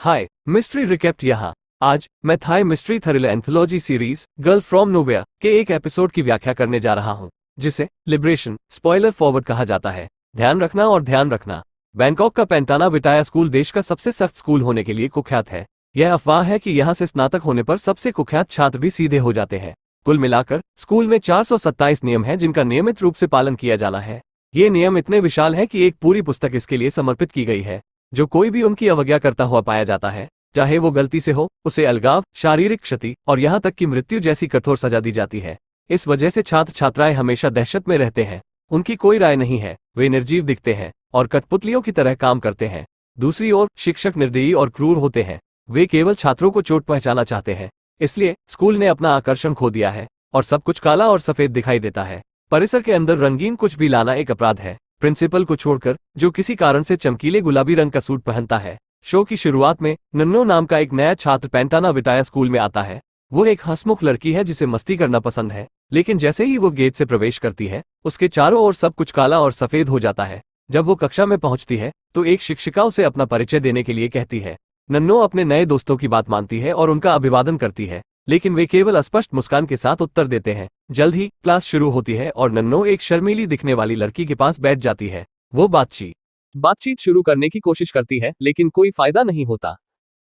हाय, mystery रिकेप्ट यहाँ। आज मैं Thai mystery thriller anthology series Girl from Nowhere के एक एपिसोड की व्याख्या करने जा रहा हूँ, जिसे लिबरेशन स्पॉइलर फॉरवर्ड कहा जाता है। ध्यान रखना, बैंकॉक का पेंटाना विटाया स्कूल देश का सबसे सख्त स्कूल होने के लिए कुख्यात है। यह अफवाह है कि यहाँ से स्नातक होने पर सबसे कुख्यात छात्र भी सीधे हो जाते हैं। कुल मिलाकर स्कूल में 427 नियम हैं जिनका नियमित रूप से पालन किया जाना है। ये नियम इतने विशाल हैं कि एक पूरी पुस्तक इसके लिए समर्पित की गई है। जो कोई भी उनकी अवज्ञा करता हुआ पाया जाता है, चाहे वो गलती से हो, उसे अलगाव, शारीरिक क्षति और यहाँ तक कि मृत्यु जैसी कठोर सजा दी जाती है। इस वजह से छात्र छात्राएं हमेशा दहशत में रहते हैं। उनकी कोई राय नहीं है, वे निर्जीव दिखते हैं और कठपुतलियों की तरह काम करते हैं। दूसरी ओर शिक्षक निर्दयी और क्रूर होते हैं। वे केवल छात्रों को चोट पहुंचाना चाहते हैं। इसलिए स्कूल ने अपना आकर्षण खो दिया है और सब कुछ काला और सफेद दिखाई देता है। परिसर के अंदर रंगीन कुछ भी लाना एक अपराध है, प्रिंसिपल को छोड़कर, जो किसी कारण से चमकीले गुलाबी रंग का सूट पहनता है। शो की शुरुआत में नन्नो नाम का एक नया छात्र पेंटाना विटाया स्कूल में आता है। वो एक हंसमुख लड़की है जिसे मस्ती करना पसंद है, लेकिन जैसे ही वो गेट से प्रवेश करती है, उसके चारों ओर सब कुछ काला और सफेद हो जाता है। जब वो कक्षा में पहुंचती है तो एक शिक्षिका उसे अपना परिचय देने के लिए कहती है। नन्नो अपने नए दोस्तों की बात मानती है और उनका अभिवादन करती है, लेकिन वे केवल अस्पष्ट मुस्कान के साथ उत्तर देते हैं। जल्द ही क्लास शुरू होती है और नन्नो एक शर्मीली दिखने वाली लड़की के पास बैठ जाती है। वो बातचीत शुरू करने की कोशिश करती है, लेकिन कोई फायदा नहीं होता।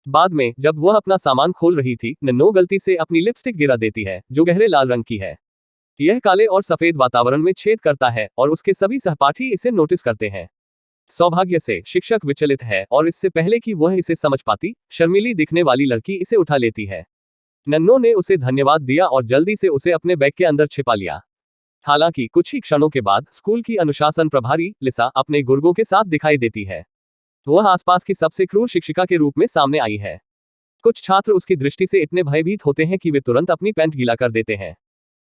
बाद में जब वह अपना सामान खोल रही थी, नन्नो गलती से अपनी लिपस्टिक गिरा देती है, जो गहरे लाल रंग की है। यह काले और सफेद वातावरण में छेद करता है और उसके सभी सहपाठी इसे नोटिस करते हैं। सौभाग्य से शिक्षक विचलित है और इससे पहले कि वह इसे समझ पाती, शर्मीली दिखने वाली लड़की इसे उठा लेती है। नन्नो ने उसे धन्यवाद दिया और जल्दी से उसे अपने बैग के अंदर छिपा लिया। हालांकि कुछ ही क्षणों के बाद स्कूल की अनुशासन प्रभारी लिसा अपने गुर्गों के साथ दिखाई देती है। वह आसपास की सबसे क्रूर शिक्षिका के रूप में सामने आई है। कुछ छात्र उसकी दृष्टि से इतने भयभीत होते हैं कि वे तुरंत अपनी पैंट गीला कर देते हैं।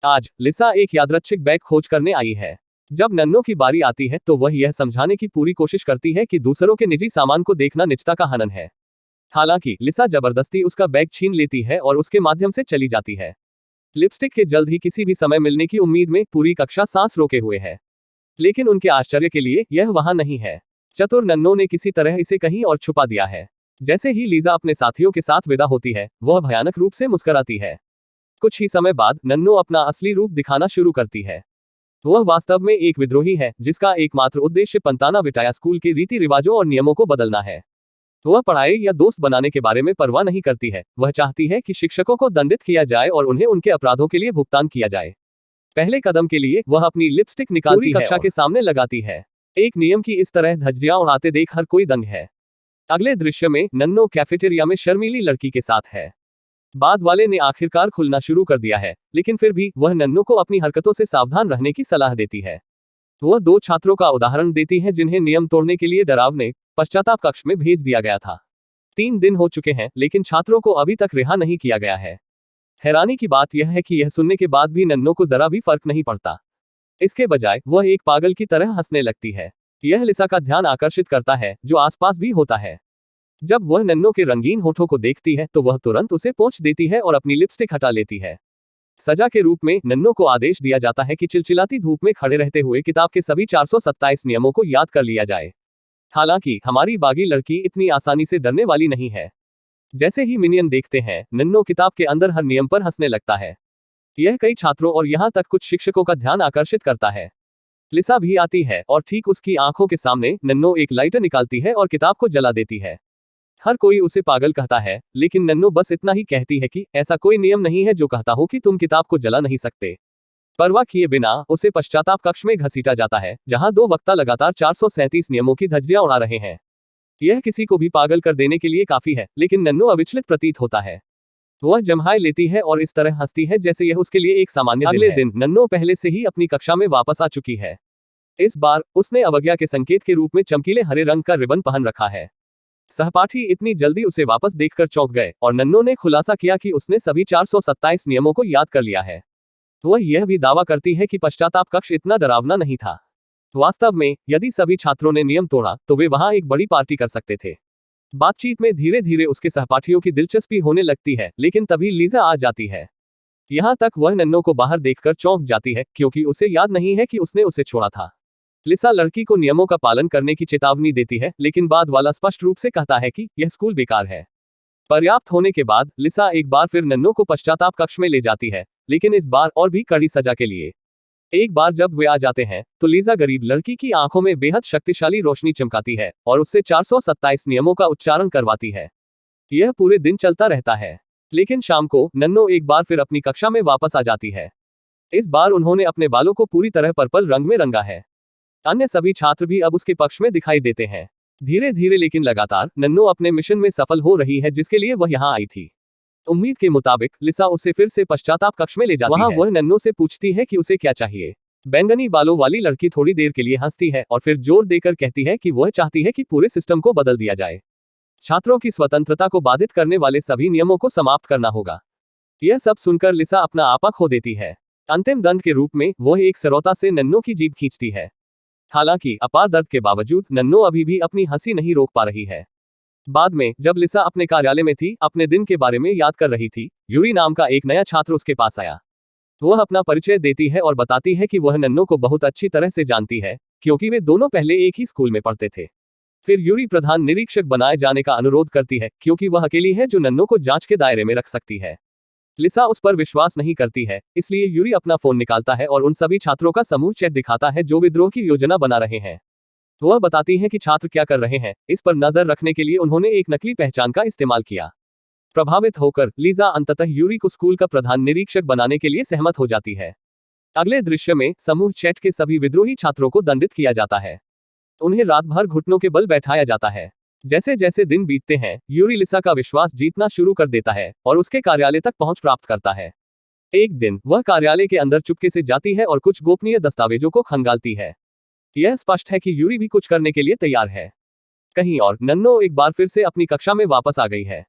आज लिसा एक यादृच्छिक बैग खोज करने आई है। जब नन्नो की बारी आती है तो वह यह समझाने की पूरी कोशिश करती है कि दूसरों के निजी सामान को देखना निजता का हनन है। हालांकि लिसा जबरदस्ती उसका बैग छीन लेती है और उसके माध्यम से चली जाती है। लिपस्टिक के जल्द ही किसी भी समय मिलने की उम्मीद में पूरी कक्षा सांस रोके हुए है, लेकिन उनके आश्चर्य के लिए यह वहां नहीं है। चतुर नन्नो ने किसी तरह इसे कहीं और छुपा दिया है। जैसे ही लीजा अपने साथियों के साथ विदा होती है, वह भयानक रूप से मुस्कुराती है। कुछ ही समय बाद नन्नो अपना असली रूप दिखाना शुरू करती है। वह वास्तव में एक विद्रोही है जिसका एकमात्र उद्देश्य पेंटाना विटाया स्कूल के रीति रिवाजों और नियमों को बदलना है। वह पढ़ाई या दोस्त बनाने के बारे में परवाह नहीं करती है। वह चाहती है कि शिक्षकों को दंडित किया जाए और उन्हें उनके अपराधों के लिए भुगतान किया जाए। पहले कदम के लिए वह अपनी लिपस्टिक निकालती है, कक्षा के सामने लगाती है। एक नियम की इस तरह धज्जियां उड़ाते देख हर कोई दंग है। अगले दृश्य में नन्नो कैफेटेरिया में शर्मीली लड़की के साथ है। बाद वाले ने आखिरकार खुलना शुरू कर दिया है, लेकिन फिर भी वह नन्नो को अपनी हरकतों से सावधान रहने की सलाह देती है। वह दो छात्रों का उदाहरण देती है जिन्हें नियम तोड़ने के लिए डरावने पश्चाताप कक्ष में भेज दिया गया था। 3 दिन हो चुके हैं, लेकिन छात्रों को अभी तक रिहा नहीं किया गया है। हैरानी की बात यह है कि यह सुनने के बाद भी नन्नो को जरा भी फर्क नहीं पड़ता। इसके बजाय वह एक पागल की तरह हंसने लगती है। यह लिसा का ध्यान आकर्षित करता है, जो आसपास भी होता है। जब वह नन्नो के रंगीन होठों को देखती है तो वह तुरंत उसे पोंछ देती है और अपनी लिपस्टिक हटा लेती है। सजा के रूप में नन्नो को आदेश दिया जाता है कि चिलचिलाती धूप में खड़े रहते हुए किताब के सभी 427 नियमों को याद कर लिया जाए। हालांकि हमारी बागी लड़की इतनी आसानी से डरने वाली नहीं है। जैसे ही मिनियन देखते हैं, नन्नो किताब के अंदर हर नियम पर हंसने लगता है। यह कई छात्रों और यहाँ तक कुछ शिक्षकों का ध्यान आकर्षित करता है। लिसा भी आती है और ठीक उसकी आंखों के सामने नन्नो एक लाइटर निकालती है और किताब को जला देती है। हर कोई उसे पागल कहता है, लेकिन नन्नो बस इतना ही कहती है कि ऐसा कोई नियम नहीं है जो कहता हो कि तुम किताब को जला नहीं सकते। परवाह किए बिना उसे पश्चाताप कक्ष में घसीटा जाता है, जहां 2 वक्ता लगातार 437 नियमों की धज्जियां उड़ा रहे हैं। यह किसी को भी पागल कर देने के लिए काफी है, लेकिन नन्नो अविचलित प्रतीत होता है। वह जम्हाई लेती है और इस तरह हंसती है जैसे यह उसके लिए एक सामान्य दिन है। अगले दिन नन्नो पहले से ही अपनी कक्षा में वापस आ चुकी है। इस बार उसने अवज्ञा के संकेत के रूप में चमकीले हरे रंग का रिबन पहन रखा है। सहपाठी इतनी जल्दी उसे वापस देखकर चौंक गए और नन्नो ने खुलासा किया कि उसने सभी 427 नियमों को याद कर लिया है। वह यह भी दावा करती है कि पश्चाताप कक्ष इतना डरावना नहीं था। वास्तव में यदि सभी छात्रों ने नियम तोड़ा तो वे वहां एक बड़ी पार्टी कर सकते थे। बातचीत में धीरे धीरे उसके सहपाठियों की दिलचस्पी होने लगती है, लेकिन तभी लीजा आ जाती है। यहाँ तक वह नन्नो को बाहर देखकर चौंक जाती है, क्योंकि उसे याद नहीं है कि उसने उसे छोड़ा था। लिसा लड़की को नियमों का पालन करने की चेतावनी देती है, लेकिन बाद वाला स्पष्ट रूप से कहता है कि यह स्कूल बेकार है। पर्याप्त होने के बाद लिसा एक बार फिर नन्नो को पश्चाताप कक्ष में ले जाती है, लेकिन इस बार और भी कड़ी सजा के लिए। एक बार जब वे आ जाते हैं तो लीजा गरीब लड़की की आंखों में बेहद शक्तिशाली रोशनी चमकाती है और उससे 427 नियमों का उच्चारण करवाती है। यह पूरे दिन चलता रहता है, लेकिन शाम को नन्नो एक बार फिर अपनी कक्षा में वापस आ जाती है। इस बार उन्होंने अपने बालों को पूरी तरह पर्पल रंग में रंगा है। अन्य सभी छात्र भी अब उसके पक्ष में दिखाई देते हैं। धीरे धीरे लेकिन लगातार नन्नो अपने मिशन में सफल हो रही है जिसके लिए वह यहाँ आई थी। उम्मीद के मुताबिक लिसा उसे फिर से पश्चाताप कक्ष में ले जाती है। वहाँ वह नन्नो से पूछती है कि उसे क्या चाहिए। बैंगनी बालों वाली लड़की थोड़ी देर के लिए हंसती है और फिर जोर देकर कहती है कि वह चाहती है कि पूरे सिस्टम को बदल दिया जाए। छात्रों की स्वतंत्रता को बाधित करने वाले सभी नियमों को समाप्त करना होगा। यह सब सुनकर लिसा अपना आपा खो देती है। अंतिम दंड के रूप में वह एक सरौता से नन्नो की जीभ खींचती है। हालांकि अपार दर्द के बावजूद नन्नो अभी भी अपनी हंसी नहीं रोक पा रही है। बाद में जब लिसा अपने कार्यालय में थी, अपने दिन के बारे में याद कर रही थी, यूरी नाम का एक नया छात्र उसके पास आया। वह अपना परिचय देती है और बताती है कि वह नन्नो को बहुत अच्छी तरह से जानती है, क्योंकि वे दोनों पहले एक ही स्कूल में पढ़ते थे। फिर यूरी प्रधान निरीक्षक बनाए जाने का अनुरोध करती है, क्योंकि वह अकेली है जो नन्नो को जांच के दायरे में रख सकती है। लिसा उस पर विश्वास नहीं करती है, इसलिए यूरी अपना फोन निकालता है और उन सभी छात्रों का समूह चैट दिखाता है जो विद्रोह की योजना बना रहे हैं। वह बताती है कि छात्र क्या कर रहे हैं। इस पर नजर रखने के लिए उन्होंने एक नकली पहचान का इस्तेमाल किया। प्रभावित होकर लीजा अंततः यूरी को स्कूल का प्रधान निरीक्षक बनाने के लिए सहमत हो जाती है। अगले दृश्य में समूह चैट के सभी विद्रोही छात्रों को दंडित किया जाता है। उन्हें रात भर घुटनों के बल बैठाया जाता है। जैसे जैसे दिन बीतते हैं, यूरी लिसा का विश्वास जीतना शुरू कर देता है और उसके कार्यालय तक पहुंच प्राप्त करता है। एक दिन वह कार्यालय के अंदर चुपके से जाती है और कुछ गोपनीय दस्तावेजों को खंगालती है। यह स्पष्ट है कि यूरी भी कुछ करने के लिए तैयार है। कहीं और नन्नो एक बार फिर से अपनी कक्षा में वापस आ गई है।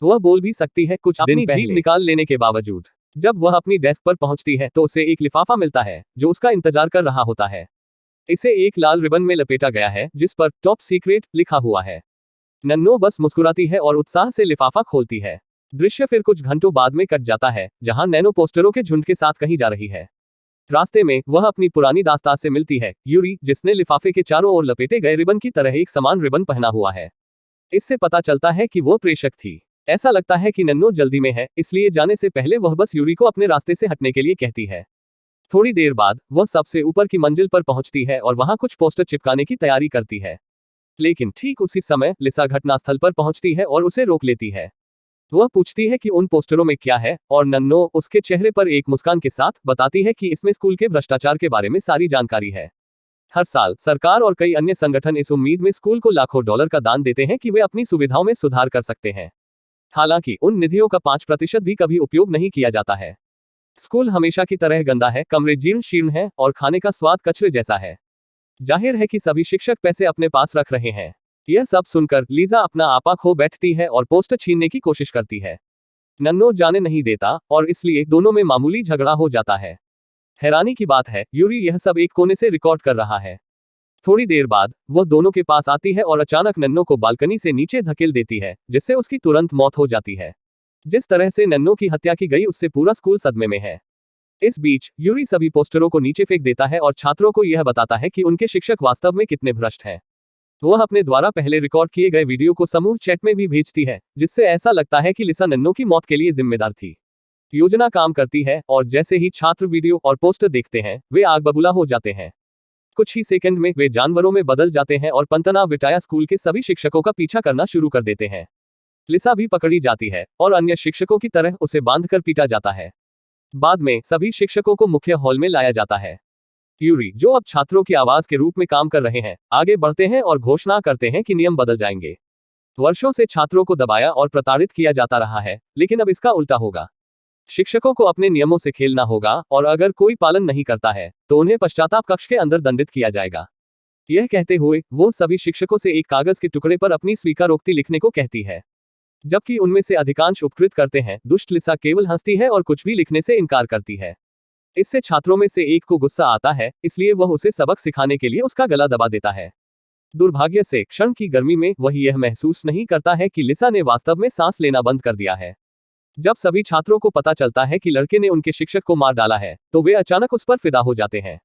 वह बोल भी सकती है कुछ दिन पहले। जीभ निकाल लेने के बावजूद जब वह अपनी डेस्क पर पहुंचती है तो उसे एक लिफाफा मिलता है जो उसका इंतजार कर रहा होता है। इसे एक लाल रिबन में लपेटा गया है जिस पर टॉप सीक्रेट लिखा हुआ है। नन्नो बस मुस्कुराती है और उत्साह से लिफाफा खोलती है। दृश्य फिर कुछ घंटों बाद में कट जाता है, जहां नैनो पोस्टरों के झुंड के साथ कहीं जा रही है। रास्ते में वह अपनी पुरानी दास्तान से मिलती है, यूरी, जिसने लिफाफे के चारों ओर लपेटे गए रिबन की तरह एक समान रिबन पहना हुआ है। इससे पता चलता है कि वो प्रेषक थी। ऐसा लगता है कि नन्नो जल्दी में है, इसलिए जाने से पहले वह बस यूरी को अपने रास्ते से हटने के लिए कहती है। थोड़ी देर बाद वह सबसे ऊपर की मंजिल पर पहुंचती है और वहां कुछ पोस्टर चिपकाने की तैयारी करती है। लेकिन ठीक उसी समय लिसा घटनास्थल पर पहुंचती है और उसे रोक लेती है। वह पूछती है कि उन पोस्टरों में क्या है, और नन्नो उसके चेहरे पर एक मुस्कान के साथ बताती है कि इसमें स्कूल के भ्रष्टाचार के बारे में सारी जानकारी है। हर साल सरकार और कई अन्य संगठन इस उम्मीद में स्कूल को लाखों डॉलर का दान देते हैं कि वे अपनी सुविधाओं में सुधार कर सकते हैं। हालांकि उन निधियों का 5% भी कभी उपयोग नहीं किया जाता है। स्कूल हमेशा की तरह गंदा है, कमरे जीर्ण शीर्ण हैं और खाने का स्वाद कचरे जैसा है। जाहिर है कि सभी शिक्षक पैसे अपने पास रख रहे हैं। यह सब सुनकर लीजा अपना आपा खो बैठती है और पोस्टर छीनने की कोशिश करती है। नन्नो जाने नहीं देता और इसलिए दोनों में मामूली झगड़ा हो जाता है। हैरानी की बात है, यूरी यह सब एक कोने से रिकॉर्ड कर रहा है। थोड़ी देर बाद वह दोनों के पास आती है और अचानक नन्नो को बालकनी से नीचे धकेल देती है, जिससे उसकी तुरंत मौत हो जाती है। जिस तरह से नन्नो की हत्या की गई उससे पूरा स्कूल सदमे में है। इस बीच यूरी सभी पोस्टरों को नीचे फेंक देता है और छात्रों को यह बताता है कि उनके शिक्षक वास्तव में कितने भ्रष्ट हैं। वह अपने द्वारा पहले रिकॉर्ड किए गए वीडियो को समूह चैट में भी भेजती है, जिससे ऐसा लगता है कि लिसा नन्नो की मौत के लिए जिम्मेदार थी। योजना काम करती है और जैसे ही छात्र वीडियो और पोस्टर देखते हैं, वे आग बबूला हो जाते हैं। कुछ ही सेकंड में वे जानवरों में बदल जाते हैं और पंतना विटाया स्कूल के सभी शिक्षकों का पीछा करना शुरू कर देते हैं। लिसा भी पकड़ी जाती है और अन्य शिक्षकों की तरह उसे बांधकर पीटा जाता है। बाद में सभी शिक्षकों को मुख्य हॉल में लाया जाता है। यूरी, जो अब छात्रों की आवाज के रूप में काम कर रहे हैं, आगे बढ़ते हैं और घोषणा करते हैं कि नियम बदल जाएंगे। वर्षों से छात्रों को दबाया और प्रताड़ित किया जाता रहा है, लेकिन अब इसका उल्टा होगा। शिक्षकों को अपने नियमों से खेलना होगा और अगर कोई पालन नहीं करता है तो उन्हें पश्चाताप कक्ष के अंदर दंडित किया जाएगा। यह कहते हुए वो सभी शिक्षकों से एक कागज के टुकड़े पर अपनी स्वीकारोक्ति लिखने को कहती है। जबकि उनमें से अधिकांश उपकृत करते हैं, दुष्ट लिसा केवल हंसती है और कुछ भी लिखने से इनकार करती है। इससे छात्रों में से एक को गुस्सा आता है, इसलिए वह उसे सबक सिखाने के लिए उसका गला दबा देता है। दुर्भाग्य से क्षण की गर्मी में वह यह महसूस नहीं करता है कि लिसा ने वास्तव में सांस लेना बंद कर दिया है। जब सभी छात्रों को पता चलता है कि लड़के ने उनके शिक्षक को मार डाला है, तो वे अचानक उस पर फिदा हो जाते हैं।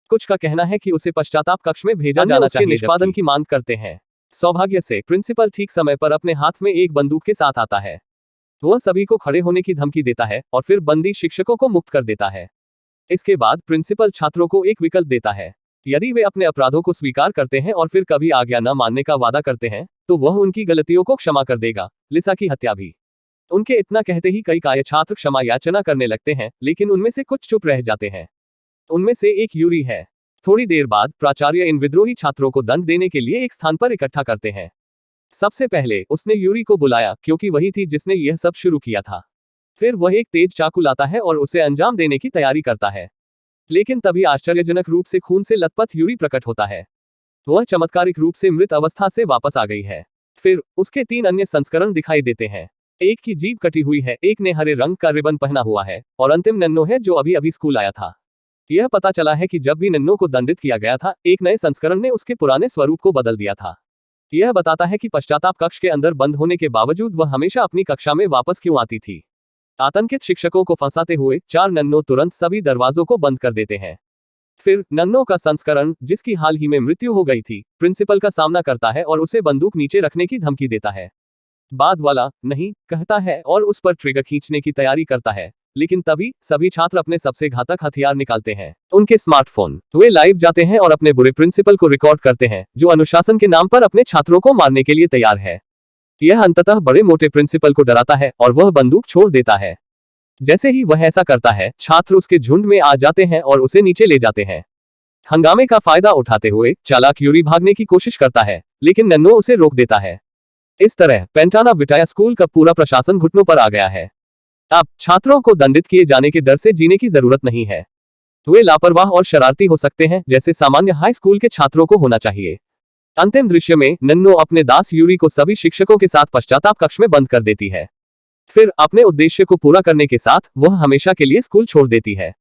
कुछ का कहना है कि उसे पश्चाताप कक्ष में भेजा जाना चाहिए, निष्पादन की मांग करते हैं। सौभाग्य से प्रिंसिपल ठीक समय पर अपने हाथ में एक बंदूक के साथ आता है। वह सभी को खड़े होने की धमकी देता है और फिर बंदी शिक्षकों को मुक्त कर देता है। इसके बाद प्रिंसिपल छात्रों को एक विकल्प देता है। यदि वे अपने अपराधों को स्वीकार करते हैं और फिर कभी आज्ञा न मानने का वादा करते हैं, तो वह उनकी गलतियों को क्षमा कर देगा, लिसा की हत्या भी। उनके इतना कहते ही कई काय छात्र क्षमा याचना करने लगते हैं, लेकिन उनमें से कुछ चुप रह जाते हैं। उनमें से एक यूरी है। थोड़ी देर बाद प्राचार्य इन विद्रोही छात्रों को दंड देने के लिए एक स्थान पर इकट्ठा करते हैं। सबसे पहले उसने यूरी को बुलाया, क्योंकि वही थी जिसने यह सब शुरू किया था। फिर वह एक तेज चाकू लाता है और उसे अंजाम देने की तैयारी करता है। लेकिन तभी आश्चर्यजनक रूप से खून से लथपथ यूरी प्रकट होता है। वह चमत्कारिक रूप से मृत अवस्था से वापस आ गई है। फिर उसके 3 अन्य संस्करण दिखाई देते हैं। एक की जीभ कटी हुई है, एक ने हरे रंग का रिबन पहना हुआ है, और अंतिम नन्नो है जो अभी अभी स्कूल आया था। यह पता चला है कि जब भी नन्नो को दंडित किया गया था, एक नए संस्करण ने उसके पुराने स्वरूप को बदल दिया था। यह बताता है कि पश्चाताप कक्ष के अंदर बंद होने के बावजूद वह हमेशा अपनी कक्षा में वापस क्यों आती थी। आतंकित शिक्षकों को फंसाते हुए 4 नन्नो तुरंत सभी दरवाजों को बंद कर देते हैं। फिर नन्नो का संस्करण, जिसकी हाल ही में मृत्यु हो गई थी, प्रिंसिपल का सामना करता है और उसे बंदूक नीचे रखने की धमकी देता है। बाद वाला नहीं कहता है और उस पर ट्रिगर खींचने की तैयारी करता है, लेकिन तभी सभी छात्र अपने सबसे घातक हथियार निकालते हैं, उनके स्मार्टफोन। वे लाइव जाते हैं और अपने बुरे प्रिंसिपल को रिकॉर्ड करते हैं, जो अनुशासन के नाम पर अपने छात्रों को मारने के लिए तैयार है। यह अंततः बड़े मोटे प्रिंसिपल को डराता है और वह बंदूक छोड़ देता है। जैसे ही वह ऐसा करता है, छात्र उसके झुंड में आ जाते हैं और उसे नीचे ले जाते हैं। हंगामे का फायदा उठाते हुए चालाक यूरी भागने की कोशिश करता है, लेकिन नन्नो उसे रोक देता है। इस तरह पेंटाना विटाया स्कूल का पूरा प्रशासन घुटनों पर आ गया है। अब छात्रों को दंडित किए जाने के डर से जीने की जरूरत नहीं है। वे लापरवाह और शरारती हो सकते हैं, जैसे सामान्य हाई स्कूल के छात्रों को होना चाहिए। अंतिम दृश्य में नन्नो अपने दास यूरी को सभी शिक्षकों के साथ पश्चाताप कक्ष में बंद कर देती है। फिर अपने उद्देश्य को पूरा करने के साथ वह हमेशा के लिए स्कूल छोड़ देती है।